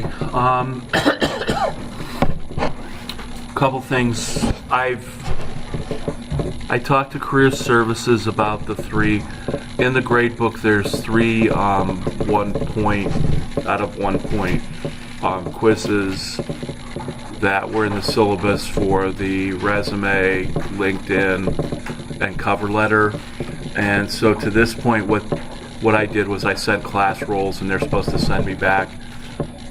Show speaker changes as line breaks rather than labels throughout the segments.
Okay. Couple things. I talked to Career Services about the 3. In the grade book, there's 3 1 point out of 1 point quizzes that were in the syllabus for the resume, LinkedIn, and cover letter. And so to this point, what I did was I sent class rolls, and they're supposed to send me back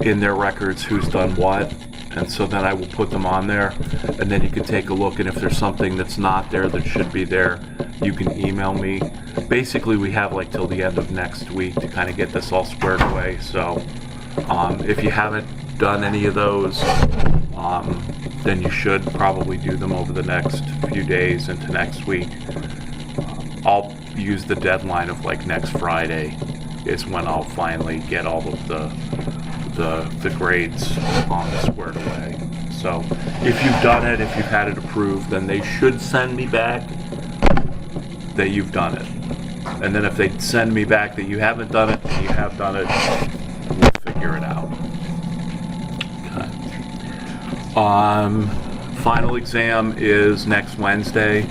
in their records who's done what. And so then I will put them on there, and then you can take a look, and if there's something that's not there that should be there, you can email me. Basically, we have like till the end of next week to kind of get this all squared away. So if you haven't done any of those, then you should probably do them over the next few days into next week. I'll use the deadline of like next Friday is when I'll finally get all of the grades squared away. So if you've done it, if you've had it approved, then they should send me back that you've done it. And then if they send me back that you haven't done it and you have done it, we'll figure it out. Okay. Final exam is next Wednesday.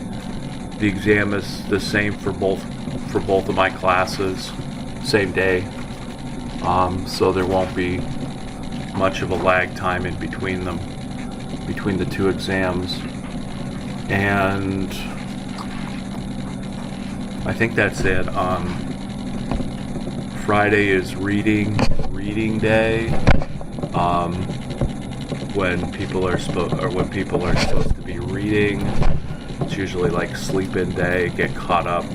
The exam is the same for both of my classes, same day. So there won't be much of a lag time in between them, between the 2 exams. And I think that's it. Friday is reading day, when people are supposed to be reading. It's usually like sleep-in day, get caught up.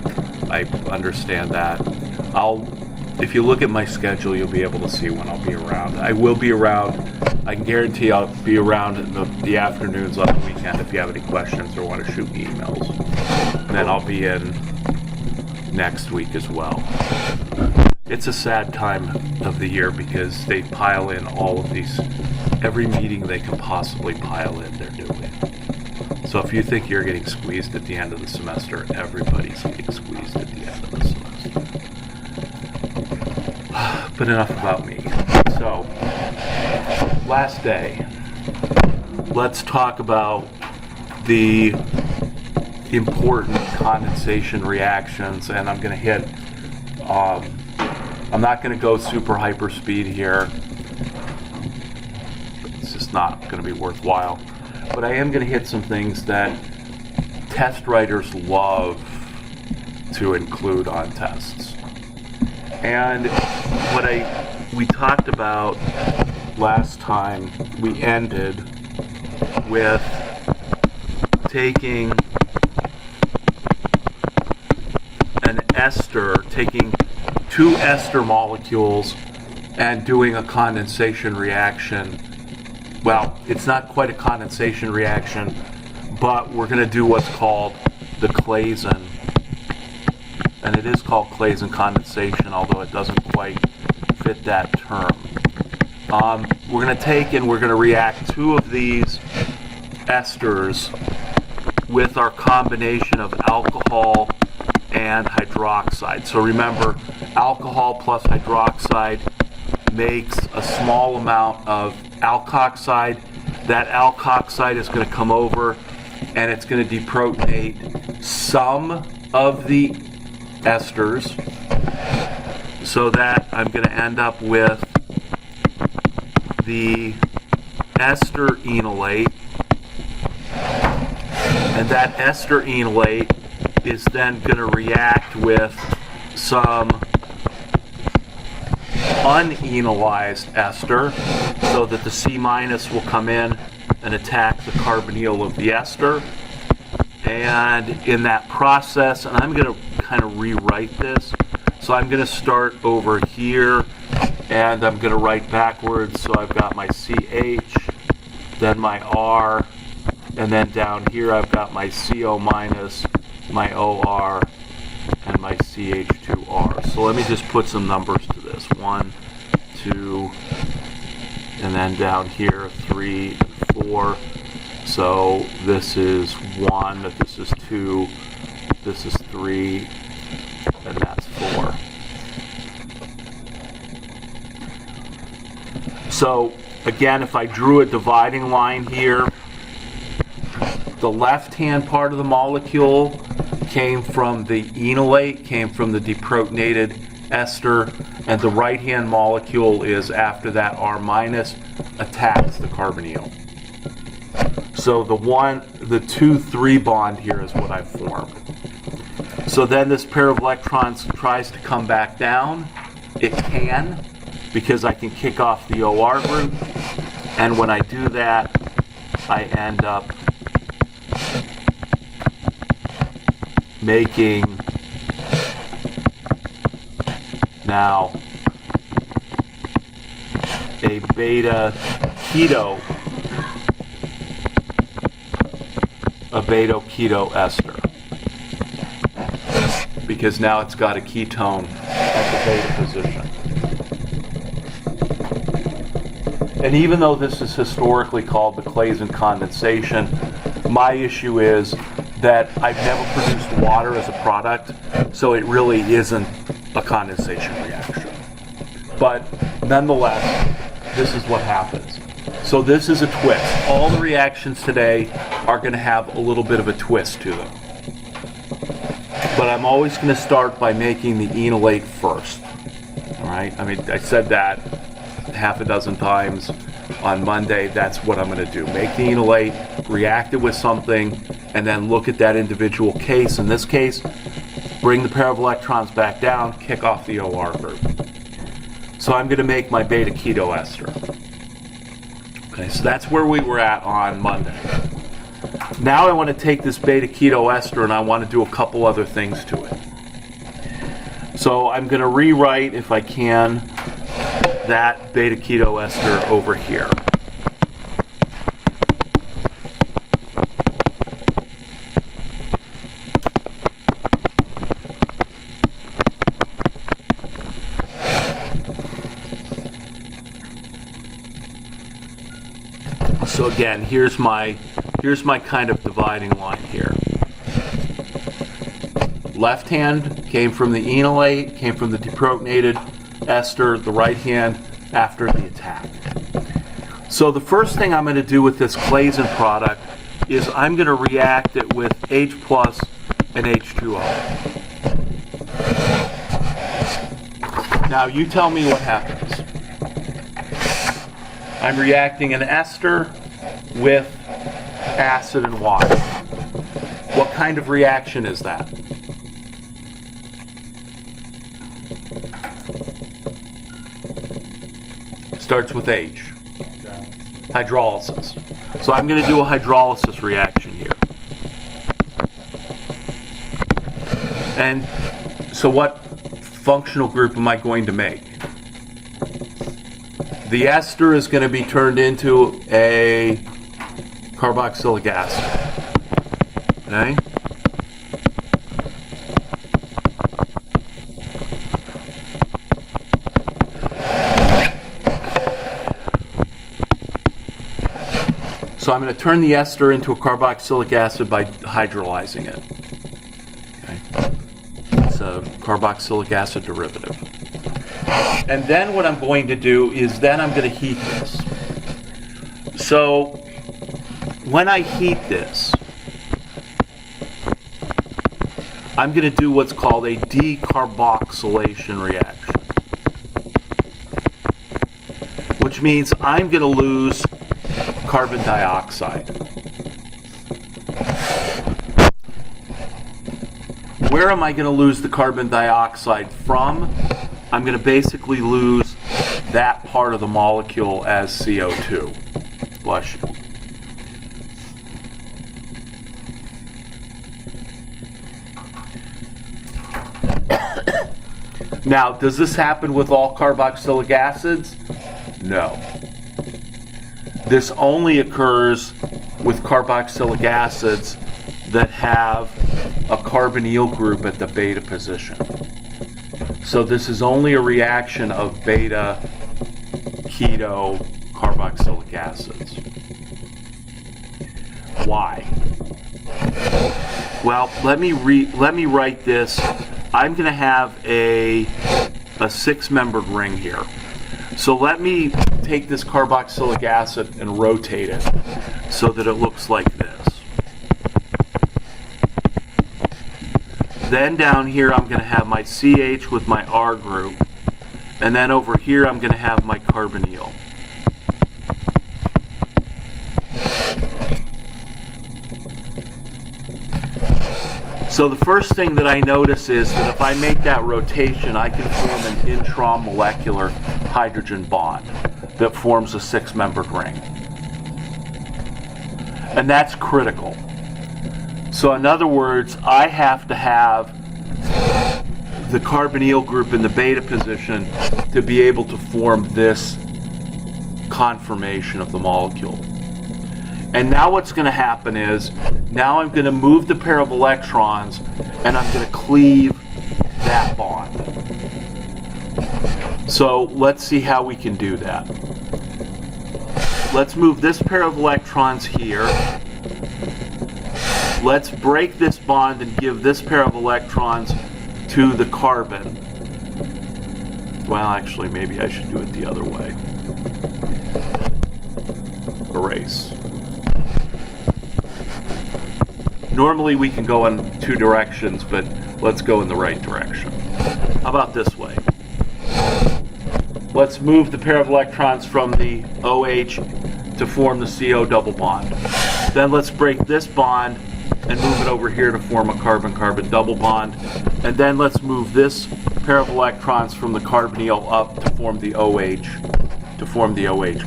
I understand that. If you look at my schedule, you'll be able to see when I'll be around. I will be around. I can guarantee I'll be around in the afternoons on the weekend if you have any questions or want to shoot me emails. And then I'll be in next week as well. It's a sad time of the year because they pile in all of these. Every meeting they can possibly pile in, they're doing. So if you think you're getting squeezed at the end of the semester, everybody's getting squeezed at the end of the semester. But enough about me. So, last day. Let's talk about the important condensation reactions, and I'm going to hit, I'm not going to go super hyper speed here. It's just not going to be worthwhile. But I am going to hit some things that test writers love to include on tests. And what we talked about last time, we ended with taking an ester, taking 2 ester molecules and doing a condensation reaction. Well, it's not quite a condensation reaction, but we're going to do what's called the Claisen. And it is called Claisen condensation, although it doesn't quite fit that term. We're going to take and we're going to react 2 of these esters with our combination of alcohol and hydroxide. So remember, alcohol plus hydroxide makes a small amount of alkoxide. That alkoxide is going to come over and it's going to deprotonate some of the esters, so that I'm going to end up with the ester enolate, and that ester enolate is then going to react with some unenolized ester, so that the C- will come in and attack the carbonyl of the ester. And in that process, and I'm going to kind of rewrite this. So I'm going to start over here, and I'm going to write backwards. So I've got my CH, then my R, and then down here I've got my CO-, my OR, and my CH2R. So let me just put some numbers to this. 1, 2, and then down here 3, 4. So this is 1, this is 2, this is 3, and that's 4. So again, if I drew a dividing line here, the left-hand part of the molecule came from the enolate, came from the deprotonated ester, and the right-hand molecule is, after that R minus, attacks the carbonyl. So the 2-3 bond here is what I've formed. So then this pair of electrons tries to come back down. It can, because I can kick off the OR group, and when I do that, I end up making now a beta keto ester, because now it's got a ketone at the beta position. And even though this is historically called the Dieckmann condensation, my issue is that I've never produced water as a product, so it really isn't a condensation reaction. But nonetheless, this is what happens. So this is a twist. All the reactions today are going to have a little bit of a twist to them. But I'm always going to start by making the enolate first. All right? I mean, I said that half a dozen times on Monday. That's what I'm going to do. Make the enolate, react it with something, and then look at that individual case. In this case, bring the pair of electrons back down, kick off the OR group. So I'm going to make my beta keto ester. Okay, so that's where we were at on Monday. Now I want to take this beta keto ester and I want to do a couple other things to it. So I'm going to rewrite, if I can, that beta keto ester over here. So again, here's my kind of dividing line here. Left hand came from the enolate, came from the deprotonated ester, the right hand after the attack. So the first thing I'm going to do with this Claisen product is I'm going to react it with H plus and H2O. Now you tell me what happens. I'm reacting an ester with acid and water. What kind of reaction is that? Starts with H. Hydrolysis. So I'm going to do a hydrolysis reaction here. And so what functional group am I going to make? The ester is going to be turned into a carboxylic acid. Okay? So I'm going to turn the ester into a carboxylic acid by hydrolyzing it. Okay? It's a carboxylic acid derivative. And then what I'm going to do is then I'm going to heat this. So when I heat this, I'm going to do what's called a decarboxylation reaction, which means I'm going to lose carbon dioxide. Where am I going to lose the carbon dioxide from? I'm going to basically lose that part of the molecule as CO2. Bless you. Now, does this happen with all carboxylic acids? No. This only occurs with carboxylic acids that have a carbonyl group at the beta position. So this is only a reaction of beta keto carboxylic acids. Why? Well, let me write this. I'm going to have a six-membered ring here. So let me take this carboxylic acid and rotate it so that it looks like this. Then down here I'm going to have my CH with my R group, and then over here I'm going to have my carbonyl. So the first thing that I notice is that if I make that rotation, I can form an intramolecular hydrogen bond that forms a 6-membered ring. And that's critical. So in other words, I have to have the carbonyl group in the beta position to be able to form this conformation of the molecule. And now what's going to happen is, now I'm going to move the pair of electrons and I'm going to cleave that bond. So let's see how we can do that. Let's move this pair of electrons here. Let's break this bond and give this pair of electrons to the carbon. Well, actually, maybe I should do it the other way. Erase. Normally we can go in two directions, but let's go in the right direction. How about this way? Let's move the pair of electrons from the OH to form the CO double bond. Then let's break this bond and move it over here to form a carbon-carbon double bond. And then let's move this pair of electrons from the carbonyl up to form the OH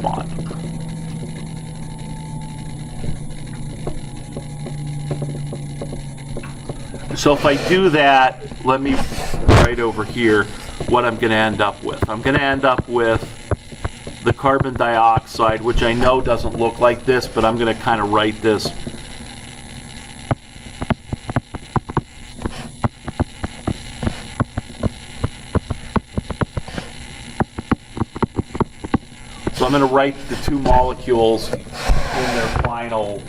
bond. So if I do that, let me write over here what I'm going to end up with. I'm going to end up with the carbon dioxide, which I know doesn't look like this, but I'm going to kind of write this. So I'm going to write the two molecules in their final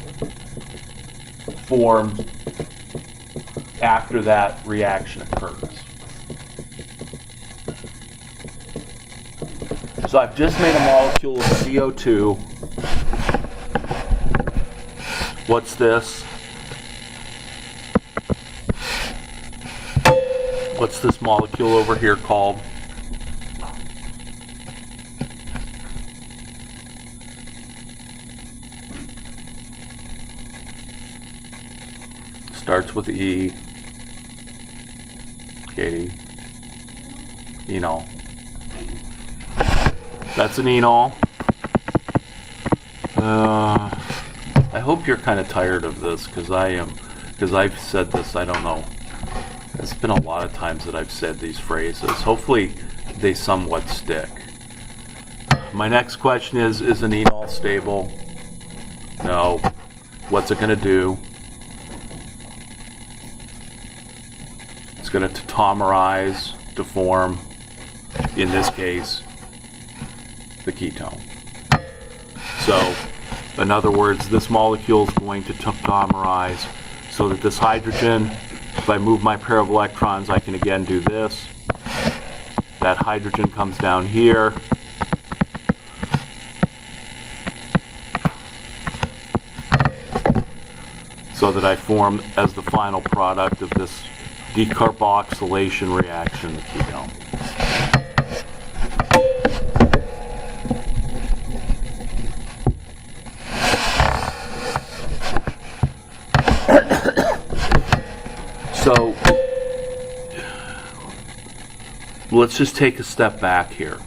form after that reaction occurs. So I've just made a molecule of CO2. What's this? What's this molecule over here called? Starts with E. Katie. Enol. That's an enol. I hope you're kind of tired of this, because I am. Because I've said this, I don't know. It's been a lot of times that I've said these phrases. Hopefully they somewhat stick. My next question is an enol stable? No. What's it going to do? It's going to tautomerize to form, in this case, the ketone. So, in other words, this molecule is going to tautomerize so that this hydrogen, if I move my pair of electrons, I can again do this. That hydrogen comes down here. So that I form, as the final product of this decarboxylation reaction, the ketone. So let's just take a step back here.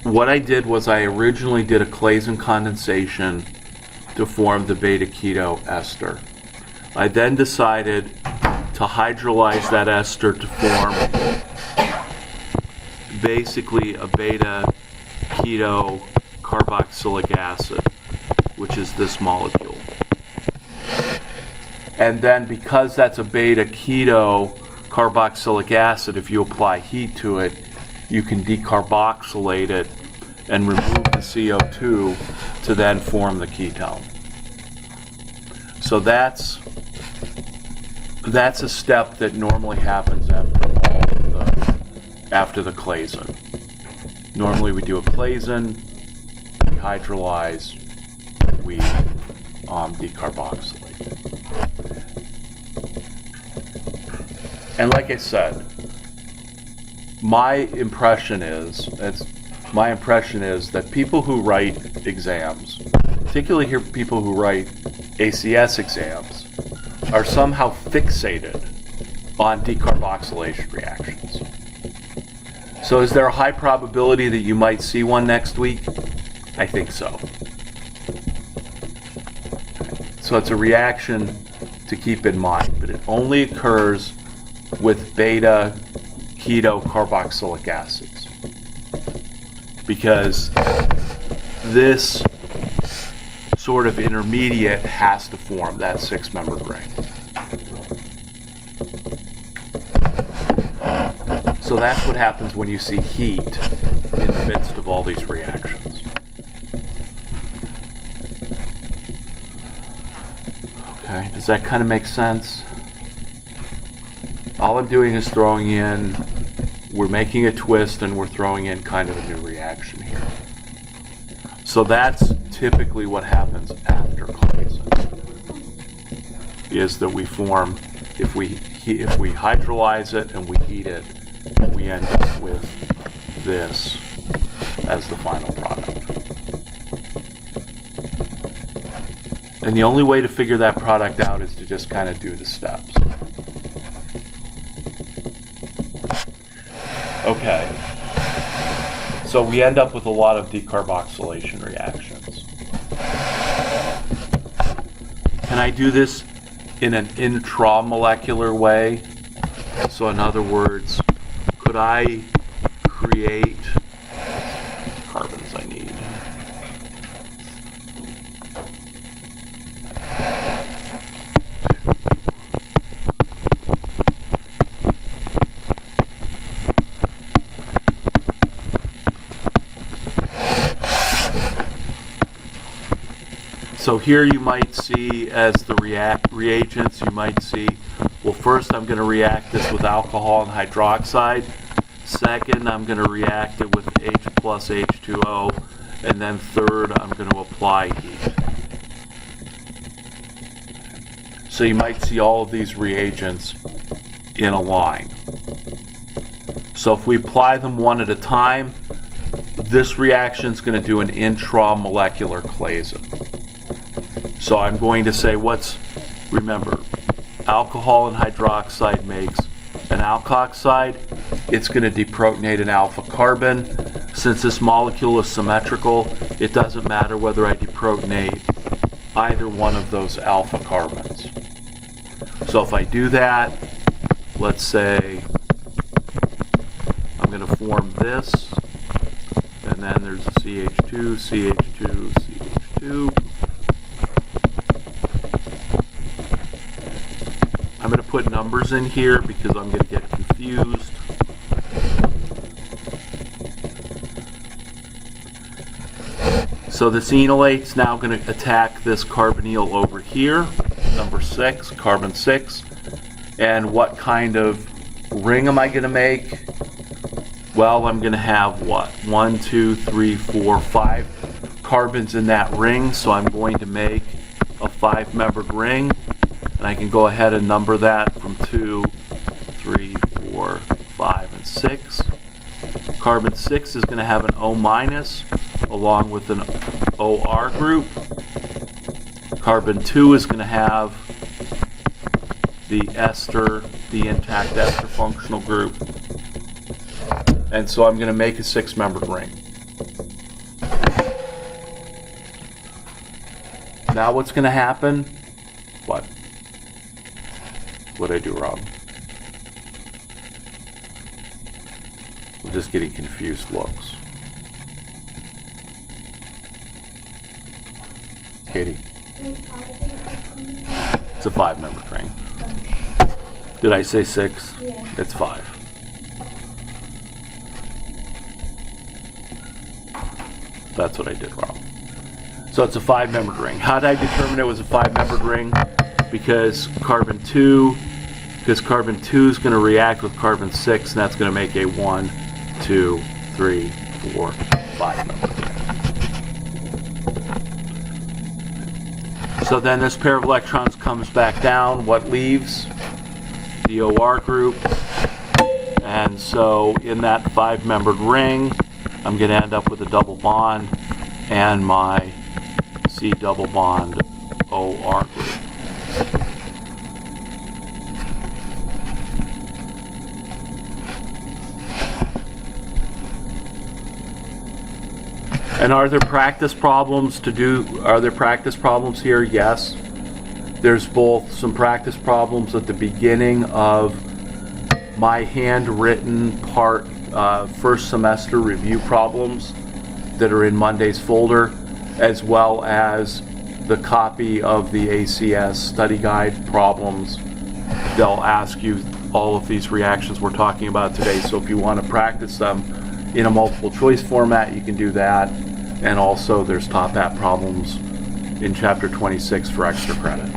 What I did was I originally did a Claisen condensation to form the beta keto ester. I then decided to hydrolyze that ester to form basically a beta keto carboxylic acid, which is this molecule. And then because that's a beta keto carboxylic acid, if you apply heat to it, you can decarboxylate it and remove the CO2 to then form the ketone. So that's a step that normally happens after the Claisen. Normally we do a Claisen, we hydrolyze, we decarboxylate. And like I said, my impression is that people who write exams, particularly here people who write ACS exams, are somehow fixated on decarboxylation reactions. So is there a high probability that you might see one next week? I think so. So it's a reaction to keep in mind, but it only occurs with beta keto carboxylic acids, because this sort of intermediate has to form that 6-membered ring. So that's what happens when you see heat in the midst of all these reactions. Okay, does that kind of make sense? All I'm doing is throwing in, we're making a twist and we're throwing in kind of a new reaction here. So that's typically what happens after Claisen, is that we form, if we hydrolyze it and we heat it, we end up with this as the final product. And the only way to figure that product out is to just kind of do the steps. Okay, so we end up with a lot of decarboxylation reactions. Can I do this in an intramolecular way? So in other words, could I create carbons I need? So here you might see, as the reagents, you might see, well, first I'm going to react this with alcohol and hydroxide. Second, I'm going to react it with H plus H2O. And then third, I'm going to apply heat. So you might see all of these reagents in a line. So if we apply them one at a time, this reaction is going to do an intramolecular Claisen. So I'm going to say remember, alcohol and hydroxide makes an alkoxide. It's going to deprotonate an alpha carbon. Since this molecule is symmetrical, it doesn't matter whether I deprotonate either one of those alpha carbons. So if I do that, let's say I'm going to form this, and then there's a CH2, CH2, CH2. I'm going to put numbers in here because I'm going to get confused. So this enolate's now going to attack this carbonyl over here, number 6, carbon 6. And what kind of ring am I going to make? Well, I'm going to have what? 1, 2, 3, 4, 5 carbons in that ring. So I'm going to make a 5-membered ring. And I can go ahead and number that from 2, 3, 4, 5, and 6. Carbon 6 is going to have an O- along with an OR group. Carbon 2 is going to have the Ester, the intact Ester functional group. And so I'm going to make a 6-membered ring. Now what's going to happen? What? What did I do wrong? I'm just getting confused looks. Katie? It's a 5-membered ring. Did I say 6?
Yeah.
It's 5. That's what I did wrong. So it's a 5-membered ring. How did I determine it was a 5-membered ring? Because carbon 2 because carbon 2 is going to react with carbon 6, and that's going to make a 1, 2, 3, 4, 5 member. So then this pair of electrons comes back down. What leaves? The OR group. And so in that 5-membered ring, I'm going to end up with a double bond and my C double bond OR group. And are there practice problems to do? Are there practice problems here? Yes. There's both some practice problems at the beginning of my handwritten part, first semester review problems that are in Monday's folder, as well as the copy of the ACS study guide problems. They'll ask you all of these reactions we're talking about today, so if you want to practice them in a multiple choice format, you can do that. And also there's top hat problems in chapter 26 for extra credit.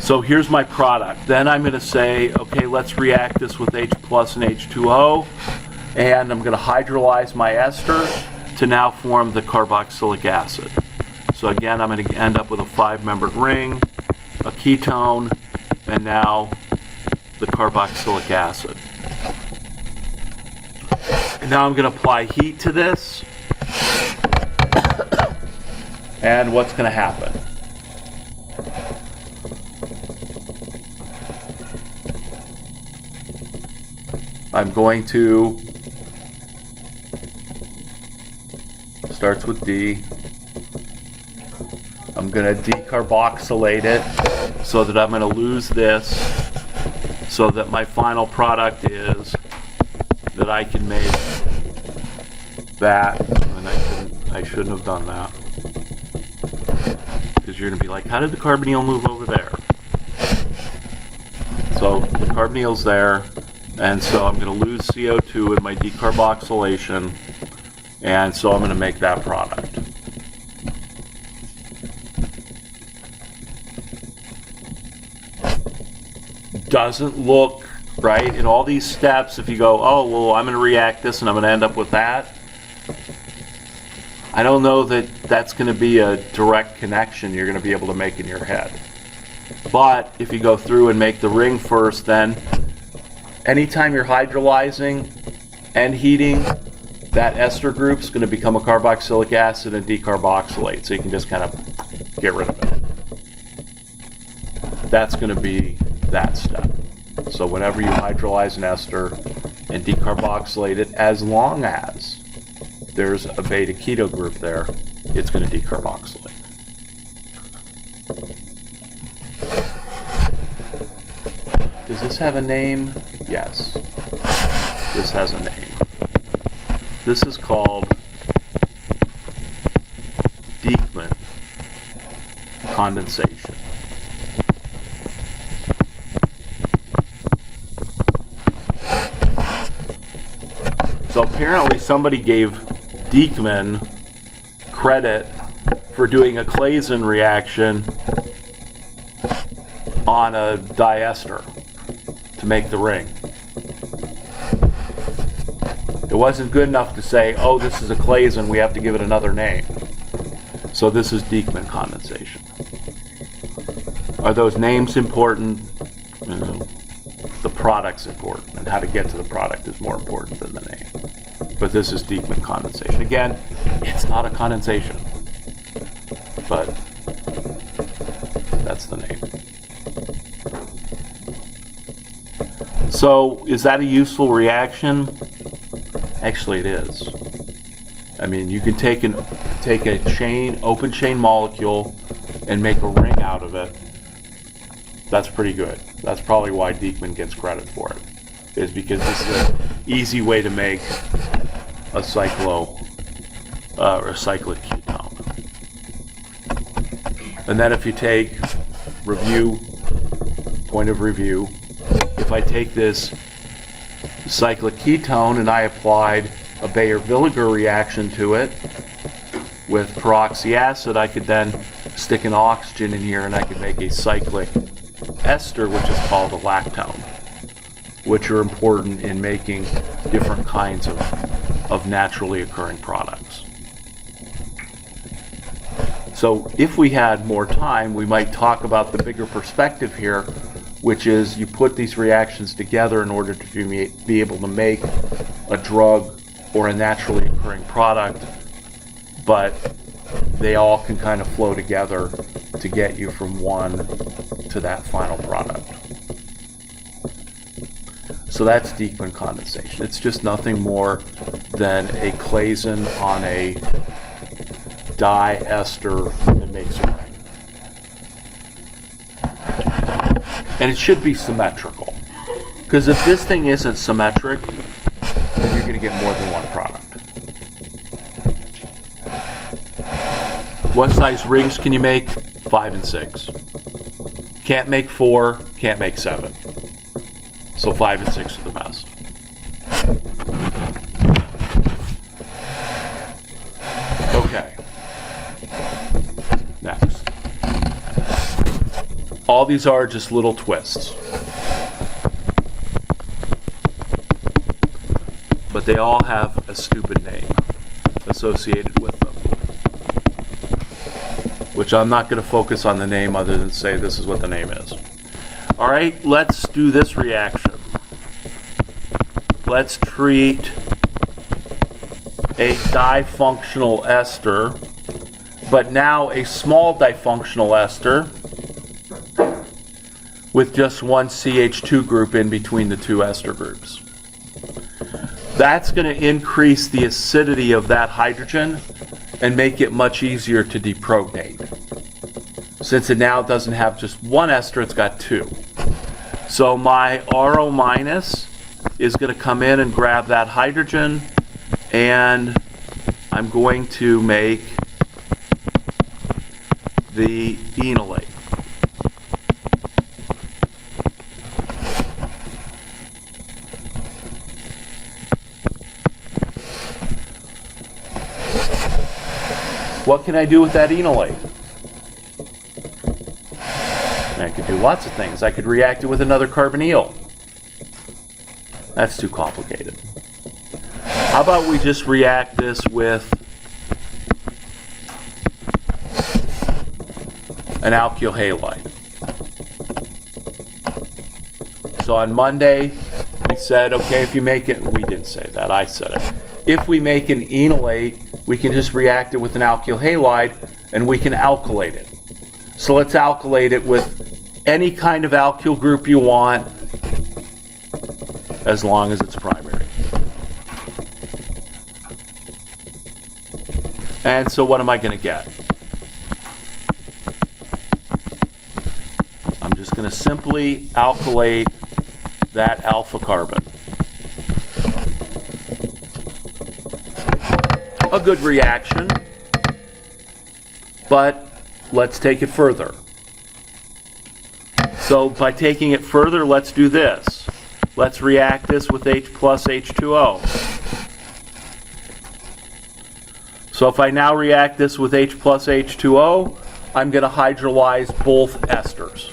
So here's my product. Then I'm going to say, okay, let's react this with H plus and H2O, and I'm going to hydrolyze my ester to now form the carboxylic acid. So again, I'm going to end up with a 5-membered ring, a ketone, and now the carboxylic acid. And now I'm going to apply heat to this, and what's going to happen? I'm going to, starts with D, I'm going to decarboxylate it so that I'm going to lose this, so that my final product is that I can make that, and I shouldn't have done that, because you're going to be like, how did the carbonyl move over there? So the carbonyl's there, and so I'm going to lose CO2 in my decarboxylation, and so I'm going to make that product. Doesn't look right in all these steps. If you go, oh, well, I'm going to react this and I'm going to end up with that, I don't know that that's going to be a direct connection you're going to be able to make in your head. But if you go through and make the ring first, then anytime you're hydrolyzing and heating, that ester group is going to become a carboxylic acid and decarboxylate, so you can just kind of get rid of it. That's going to be that step. So whenever you hydrolyze an ester and decarboxylate it, as long as there's a beta keto group there, it's going to decarboxylate. Does this have a name? Yes. This has a name. This is called Dieckmann Condensation. So apparently somebody gave Dieckmann credit for doing a Claisen reaction on a diester to make the ring. It wasn't good enough to say, oh, this is a Claisen, we have to give it another name. So this is Dieckmann condensation. Are those names important? The product's important, and how to get to the product is more important than the name. But this is Dieckmann condensation. Again, it's not a condensation, but that's the name. So is that a useful reaction? Actually, it is. I mean, you can take a chain, open chain molecule and make a ring out of it. That's pretty good. That's probably why Dieckmann gets credit for it, is because this is an easy way to make a or a cyclic ketone. And then if you take point of review, if I take this cyclic ketone and I applied a Baeyer-Villiger reaction to it with peroxy acid, I could then stick an oxygen in here and I could make a cyclic ester, which is called a lactone, which are important in making different kinds of naturally occurring products. So if we had more time, we might talk about the bigger perspective here, which is you put these reactions together in order to be able to make a drug or a naturally occurring product, but they all can kind of flow together to get you from one to that final product. So that's Dieckmann condensation. It's just nothing more than a Claisen on a diester that makes a ring. And it should be symmetrical. Because if this thing isn't symmetric, then you're going to get more than one product. What size rings can you make? 5 and 6. Can't make 4, can't make 7. So 5 and 6 are the best. Okay. Next. All these are just little twists. But they all have a stupid name associated with them, which I'm not going to focus on the name other than say this is what the name is. All right, let's do this reaction. Let's treat a difunctional ester, but now a small difunctional ester with just one CH2 group in between the two ester groups. That's going to increase the acidity of that hydrogen and make it much easier to deprotonate. Since it now doesn't have just one ester, it's got two. So my RO minus is going to come in and grab that hydrogen, and I'm going to make the enolate. What can I do with that enolate? I could do lots of things. I could react it with another carbonyl. That's too complicated. How about we just react this with an alkyl halide? So on Monday, we said, okay, if you make it, we didn't say that, I said it. If we make an enolate, we can just react it with an alkyl halide, and we can alkylate it. So let's alkylate it with any kind of alkyl group you want, as long as it's primary. And so what am I going to get? I'm just going to simply alkylate that alpha carbon. A good reaction, but let's take it further. So by taking it further, let's do this. Let's react this with H plus H2O. So if I now react this with H plus H2O, I'm going to hydrolyze both esters.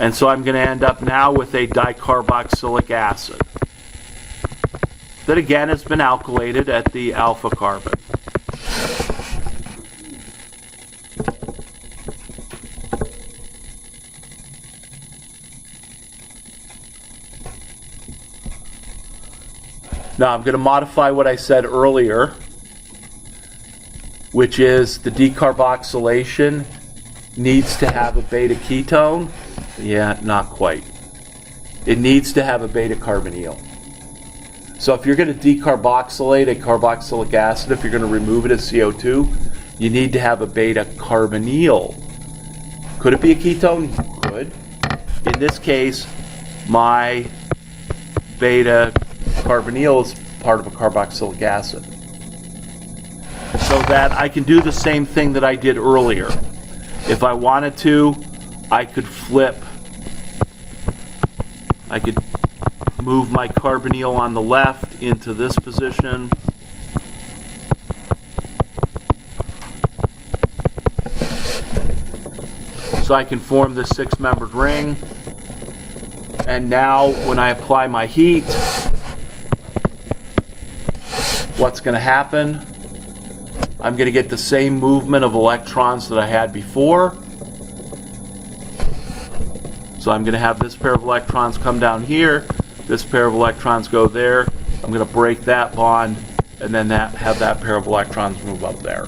And so I'm going to end up now with a dicarboxylic acid that again has been alkylated at the alpha carbon. Now I'm going to modify what I said earlier, which is the decarboxylation needs to have a beta ketone. Yeah, not quite. It needs to have a beta carbonyl. So if you're going to decarboxylate a carboxylic acid, if you're going to remove it as CO2, you need to have a beta carbonyl. Could it be a ketone? Could. In this case, my beta carbonyl is part of a carboxylic acid. So that I can do the same thing that I did earlier. If I wanted to, I could flip. I could move my carbonyl on the left into this position. So I can form this 6-membered ring. And now when I apply my heat, what's going to happen? I'm going to get the same movement of electrons that I had before. So I'm going to have this pair of electrons come down here, this pair of electrons go there. I'm going to break that bond, and then have that pair of electrons move up there.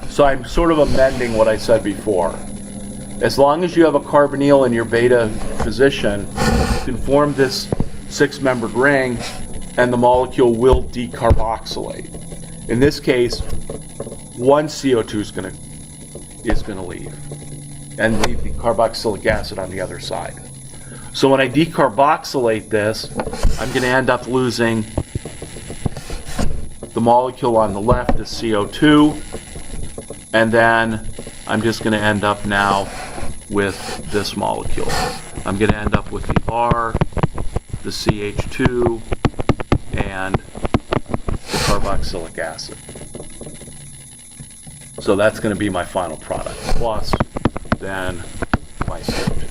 So I'm sort of amending what I said before. As long as you have a carbonyl in your beta position, you can form this 6-membered ring, and the molecule will decarboxylate. In this case, one CO2 is going to leave, and leave the carboxylic acid on the other side. So when I decarboxylate this, I'm going to end up losing the molecule on the left is CO2, and then I'm just going to end up now with this molecule. I'm going to end up with the R, the CH2, and the carboxylic acid. So that's going to be my final product, plus then my CO2.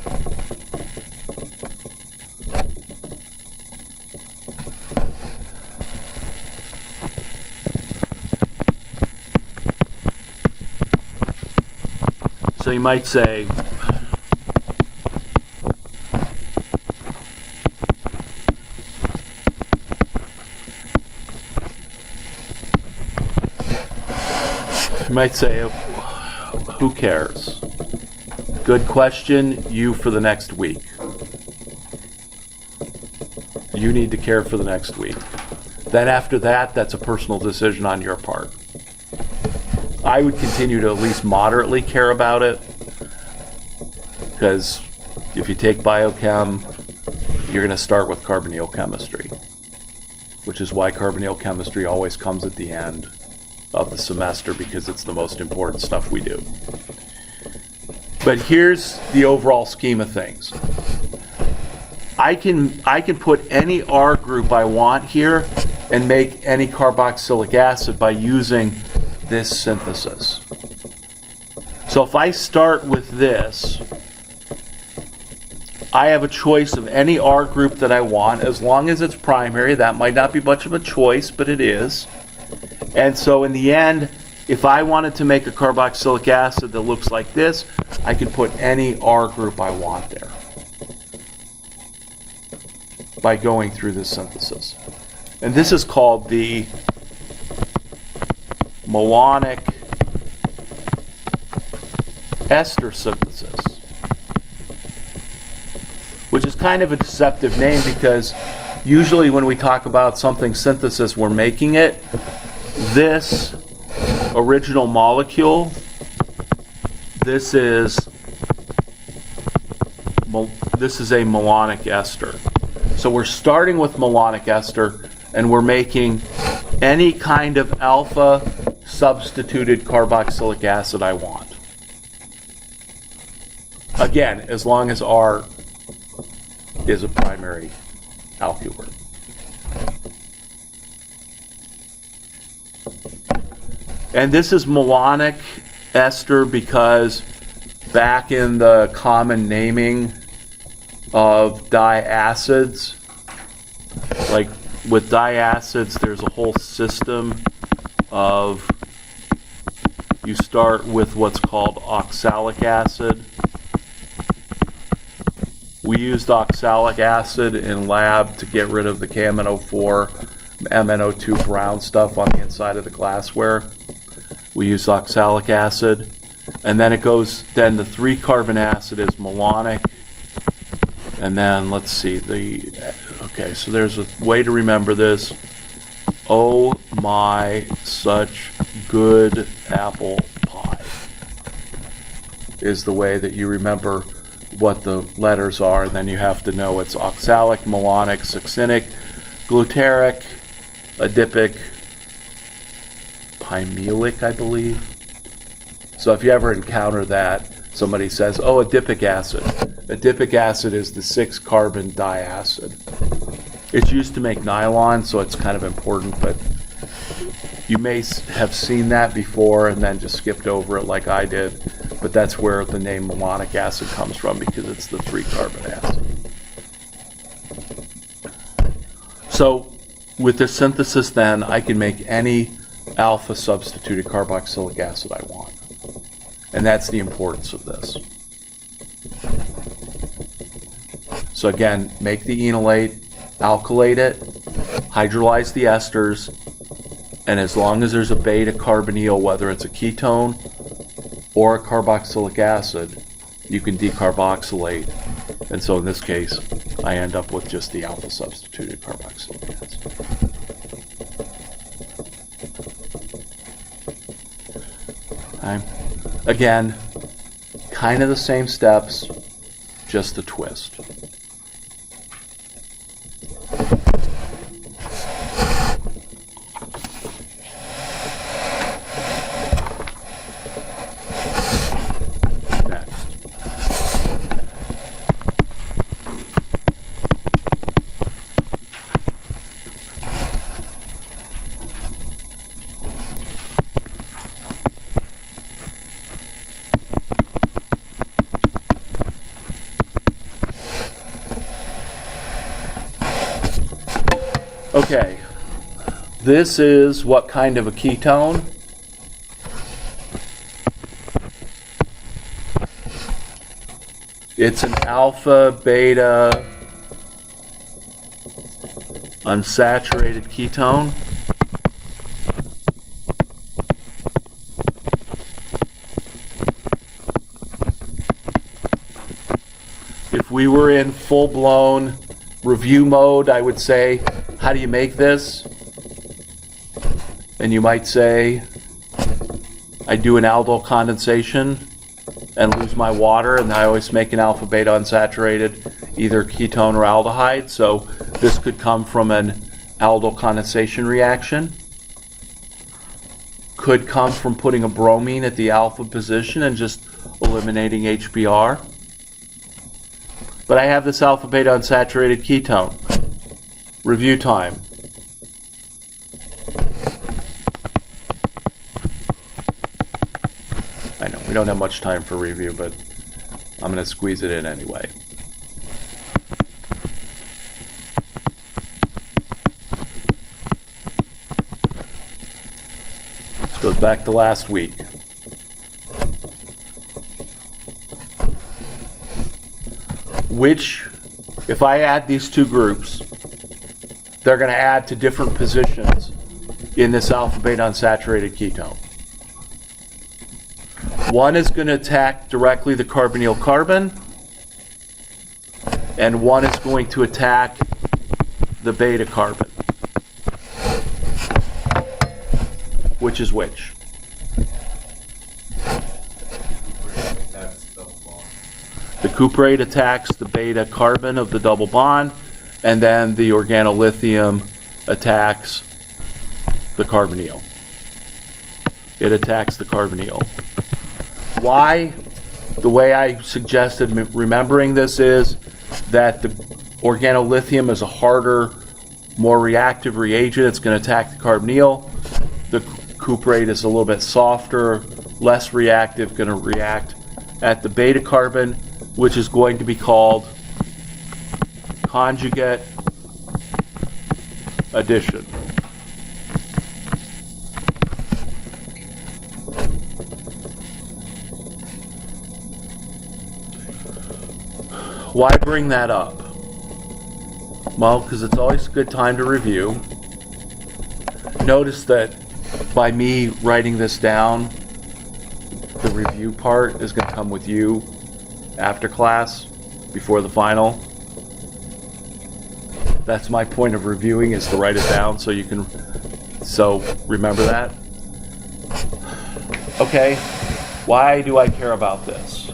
So you might say, who cares? Good question, you for the next week. You need to care for the next week. Then after that, that's a personal decision on your part. I would continue to at least moderately care about it, because if you take biochem, you're going to start with carbonyl chemistry, which is why carbonyl chemistry always comes at the end of the semester, because it's the most important stuff we do. But here's the overall scheme of things. I can put any R group I want here and make any carboxylic acid by using this synthesis. So if I start with this, I have a choice of any R group that I want, as long as it's primary. That might not be much of a choice, but it is. And so in the end, if I wanted to make a carboxylic acid that looks like this, I can put any R group I want there by going through this synthesis. And this is called the Malonic Ester synthesis, which is kind of a deceptive name, because usually when we talk about something synthesis, we're making it. This original molecule, this is a malonic ester. So we're starting with malonic ester, and we're making any kind of alpha substituted carboxylic acid I want. Again, as long as R is a primary alkyl group. And this is malonic ester because back in the common naming of diacids, like with diacids, there's a whole system of, you start with what's called oxalic acid. We used oxalic acid in lab to get rid of the KMNO4, MNO2 brown stuff on the inside of the glassware. We use oxalic acid, and then it goes, then the 3-carbon acid is malonic, and then let's see, okay, so there's a way to remember this. Oh my, such good apple pie is the way that you remember what the letters are, and then you have to know it's oxalic, malonic, succinic, glutaric, adipic, pimelic, I believe. So if you ever encounter that, somebody says, oh, adipic acid. Adipic acid is the 6-carbon diacid. It's used to make nylon, so it's kind of important, but you may have seen that before and then just skipped over it like I did. But that's where the name malonic acid comes from, because it's the 3-carbon acid. So with this synthesis then, I can make any alpha substituted carboxylic acid I want. And that's the importance of this. So again, make the enolate, alkylate it, hydrolyze the esters, and as long as there's a beta carbonyl, whether it's a ketone or a carboxylic acid, you can decarboxylate. And so in this case, I end up with just the alpha substituted carboxylic acid. Okay. Again, kind of the same steps, just a twist. Okay, this is what kind of a ketone? It's an alpha, beta, unsaturated ketone. If we were in full-blown review mode, I would say, how do you make this? And you might say, I do an aldol condensation and lose my water, and I always make an alpha beta unsaturated, either ketone or aldehyde. So this could come from an aldol condensation reaction. Could come from putting a bromine at the alpha position and just eliminating HBr. But I have this alpha beta unsaturated ketone. Review time. I know we don't have much time for review, but I'm going to squeeze it in anyway. This goes back to last week. Which, if I add these two groups, they're going to add to different positions in this alpha beta unsaturated ketone. One is going to attack directly the carbonyl carbon, and one is going to attack the beta carbon. Which is which? The cuprate attacks the beta carbon of the double bond, and then the organolithium attacks the carbonyl. It attacks the carbonyl. Why? The way I suggested remembering this is that the organolithium is a harder, more reactive reagent. It's going to attack the carbonyl. The cuprate is a little bit softer, less reactive, going to react at the beta carbon, which is going to be called conjugate addition. Why bring that up? Well, because it's always a good time to review. Notice that by me writing this down, the review part is going to come with you after class, before the final. That's my point of reviewing, is to write it down so you can, so remember that. Okay, why do I care about this?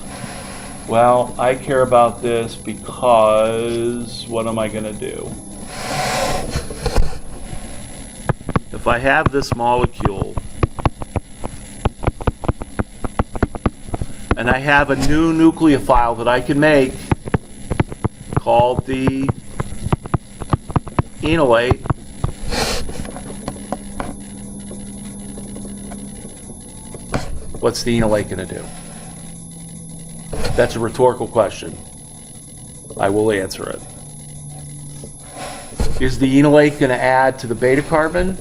Well, I care about this because what am I going to do? If I have this molecule and I have a new nucleophile that I can make called the enolate, what's the enolate going to do? That's a rhetorical question. I will answer it. Is the enolate going to add to the beta carbon,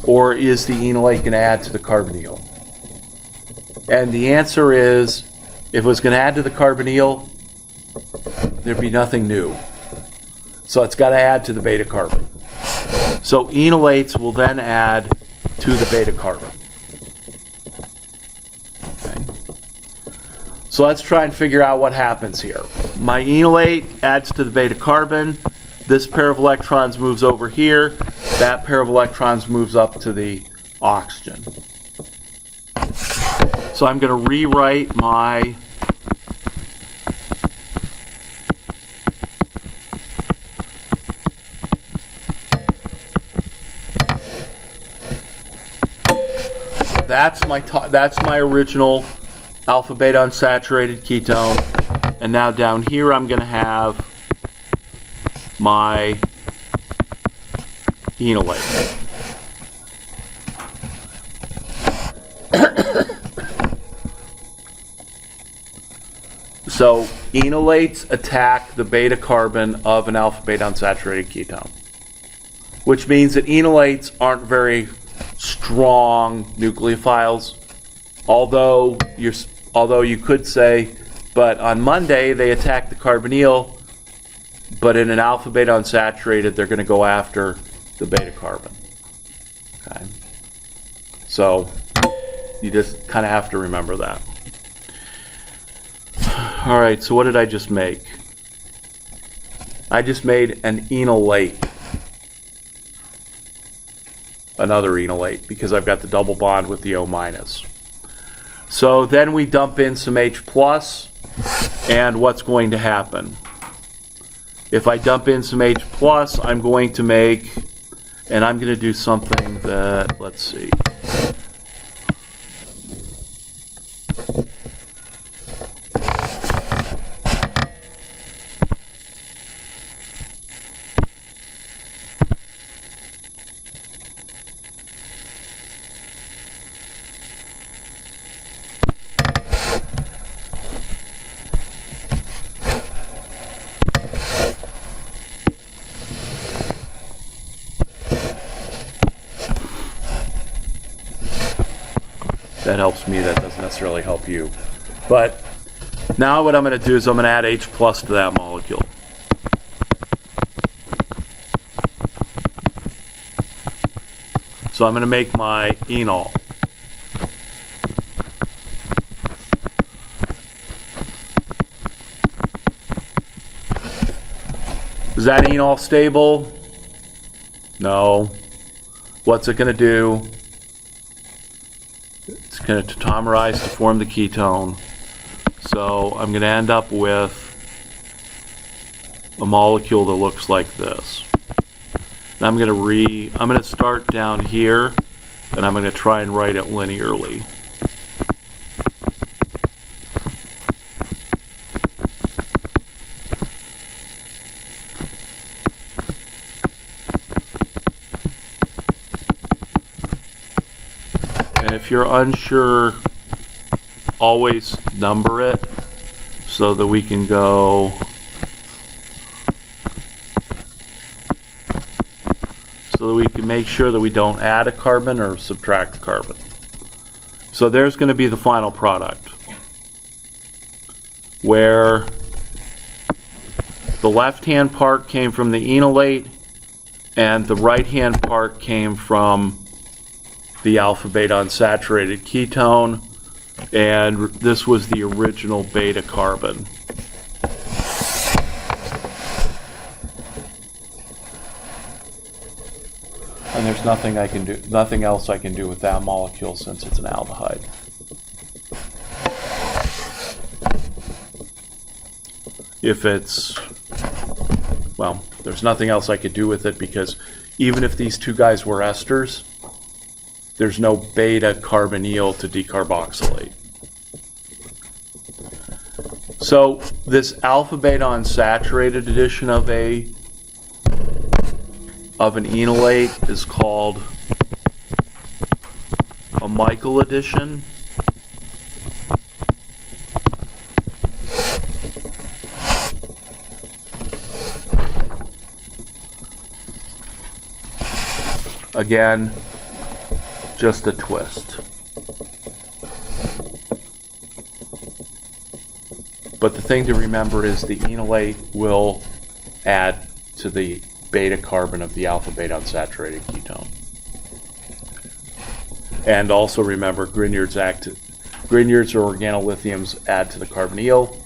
or is the enolate going to add to the carbonyl? And the answer is, if it was going to add to the carbonyl, there'd be nothing new. So it's got to add to the beta carbon. So enolates will then add to the beta carbon. So let's try and figure out what happens here. My enolate adds to the beta carbon. This pair of electrons moves over here. That pair of electrons moves up to the oxygen. So I'm going to rewrite my that's my original alpha beta unsaturated ketone, and now down here I'm going to have my enolate. So enolates attack the beta carbon of an alpha beta unsaturated ketone, which means that enolates aren't very strong nucleophiles, although you could say, but on Monday they attack the carbonyl, but in an alpha beta unsaturated they're going to go after the beta carbon. Okay, so you just kind of have to remember that. All right, so what did I just make? I just made an enolate. Another enolate, because I've got the double bond with the O minus. So then we dump in some H plus, and what's going to happen? If I dump in some H plus, I'm going to make, and I'm going to do something that, let's see. That helps me, that doesn't necessarily help you. But now what I'm going to do is I'm going to add H plus to that molecule. So I'm going to make my enol. Is that enol stable? No. What's it going to do? It's going to tautomerize to form the ketone. So I'm going to end up with a molecule that looks like this. And I'm going to start down here, and I'm going to try and write it linearly. If you're unsure, always number it so that we can go make sure that we don't add a carbon or subtract a carbon. So there's going to be the final product, where the left-hand part came from the enolate and the right-hand part came from the alpha beta unsaturated ketone, and this was the original beta carbon. And there's nothing else I can do with that molecule since it's an aldehyde. There's nothing else I could do with it, because even if these two guys were esters, there's no beta carbonyl to decarboxylate. So this alpha beta unsaturated addition of an enolate is called a Michael addition. again, just a twist. But the thing to remember is the enolate will add to the beta carbon of the alpha beta unsaturated ketone. And also remember, Grignards or organolithiums add to the carbonyl.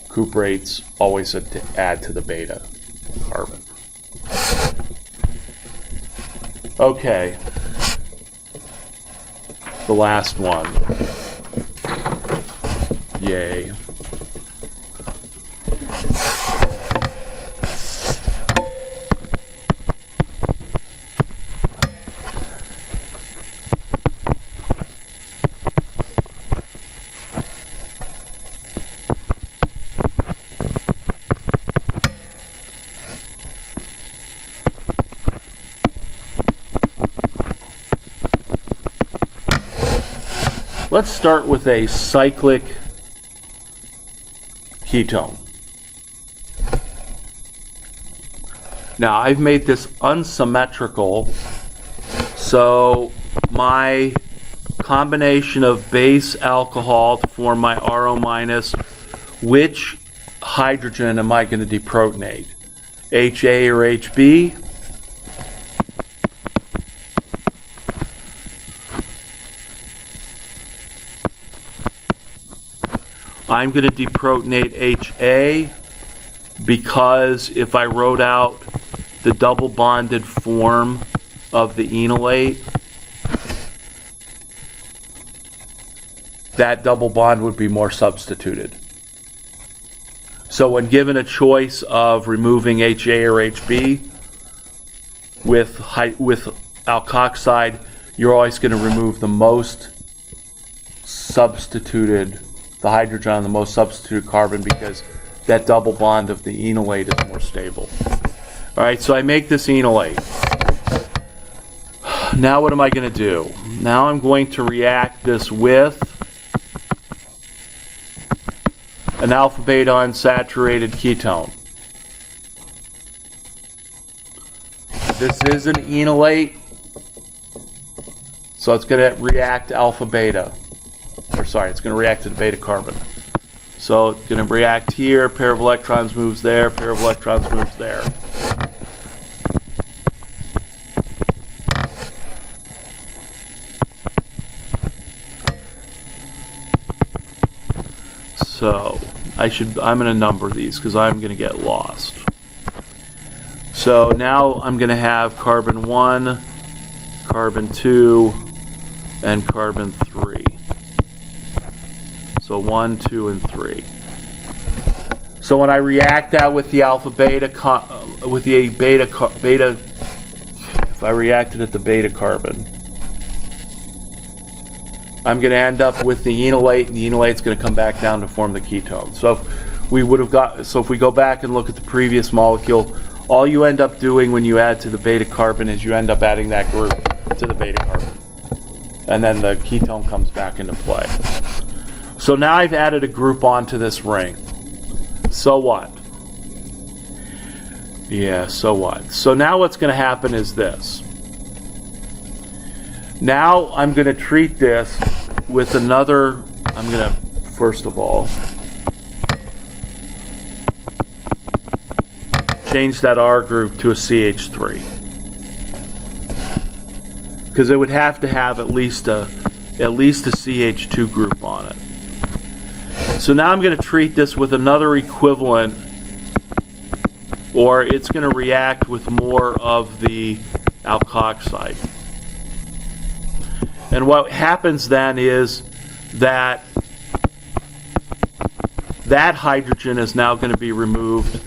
Cuprates always add to the beta carbon. Okay. The last one. Yay. Let's start with a cyclic ketone. Now, I've made this unsymmetrical, so my combination of base alcohol to form my RO minus, which hydrogen am I going to deprotonate? HA or HB? I'm going to deprotonate HA because if I wrote out the double bonded form of the enolate, that double bond would be more substituted. So when given a choice of removing HA or HB with alkoxide, you're always going to remove the most substituted, the hydrogen on the most substituted carbon, because that double bond of the enolate is more stable. All right, so I make this enolate. Now what am I going to do? Now I'm going to react this with an alpha beta unsaturated ketone. This is an enolate, so it's going to react alpha beta. It's going to react to the beta carbon. So it's going to react here, pair of electrons moves there, pair of electrons moves there. So I'm going to number these because I'm going to get lost. So now I'm going to have carbon 1, carbon 2, and carbon 3. So 1, 2, and 3. So when I react that with the alpha beta, if I reacted at the beta carbon, I'm going to end up with the enolate, and the enolate's going to come back down to form the ketone. So if we go back and look at the previous molecule, all you end up doing when you add to the beta carbon is you end up adding that group to the beta carbon, and then the ketone comes back into play. So now I've added a group onto this ring. So what? Yeah, so what? So now what's going to happen is this. Now I'm going to treat this with another, I'm going to, first of all, change that R group to a CH3. Because it would have to have at least a CH2 group on it. So now I'm going to treat this with another equivalent, or it's going to react with more of the alkoxide. And what happens then is that hydrogen is now going to be removed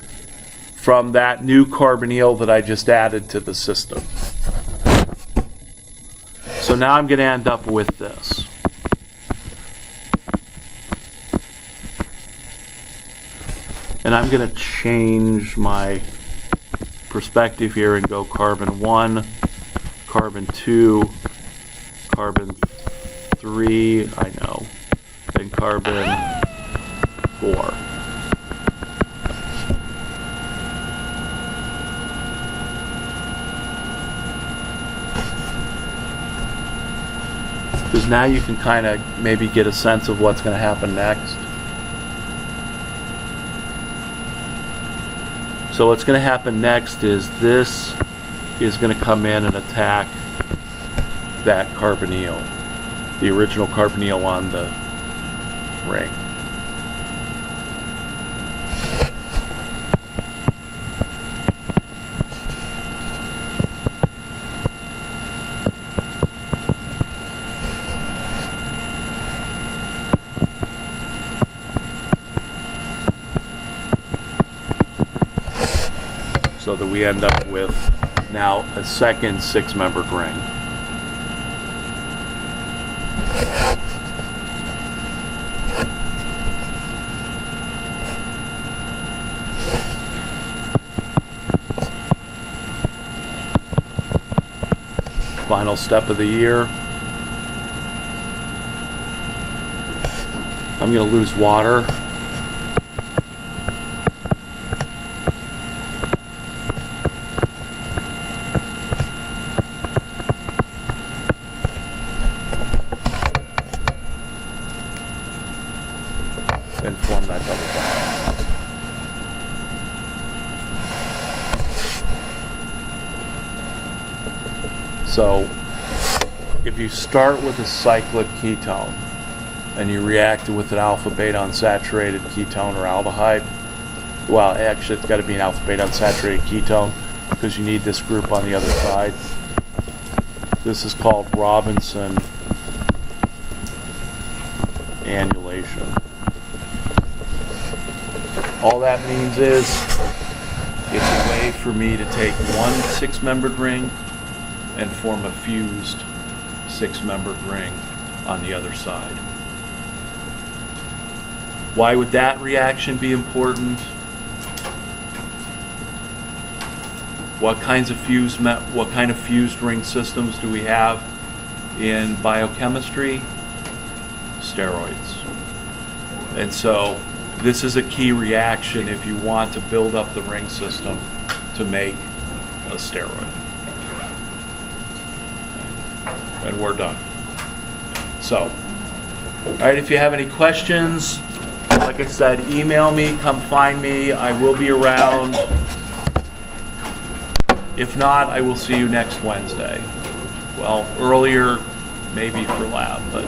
from that new carbonyl that I just added to the system. So now I'm going to end up with this. And I'm going to change my perspective here and go carbon 1, carbon 2, carbon 3, I know, and carbon 4. because now you can kind of maybe get a sense of what's going to happen next. So what's going to happen next is this is going to come in and attack that carbonyl, the original carbonyl on the ring. So that we end up with now a second 6-membered ring. Final step of the year. I'm going to lose water. And form that double bond. So if you start with a cyclic ketone and you react it with an alpha beta unsaturated ketone or aldehyde, well, actually it's got to be an alpha beta unsaturated ketone because you need this group on the other side. This is called Robinson annulation. All that means is it's a way for me to take one 6-membered ring and form a fused 6-membered ring on the other side. Why would that reaction be important? What kind of fused ring systems do we have in biochemistry? Steroids. And so this is a key reaction if you want to build up the ring system to make a steroid. And we're done. So, all right, if you have any questions, like I said, email me, come find me. I will be around. If not, I will see you next Wednesday. Well, earlier, maybe for lab, but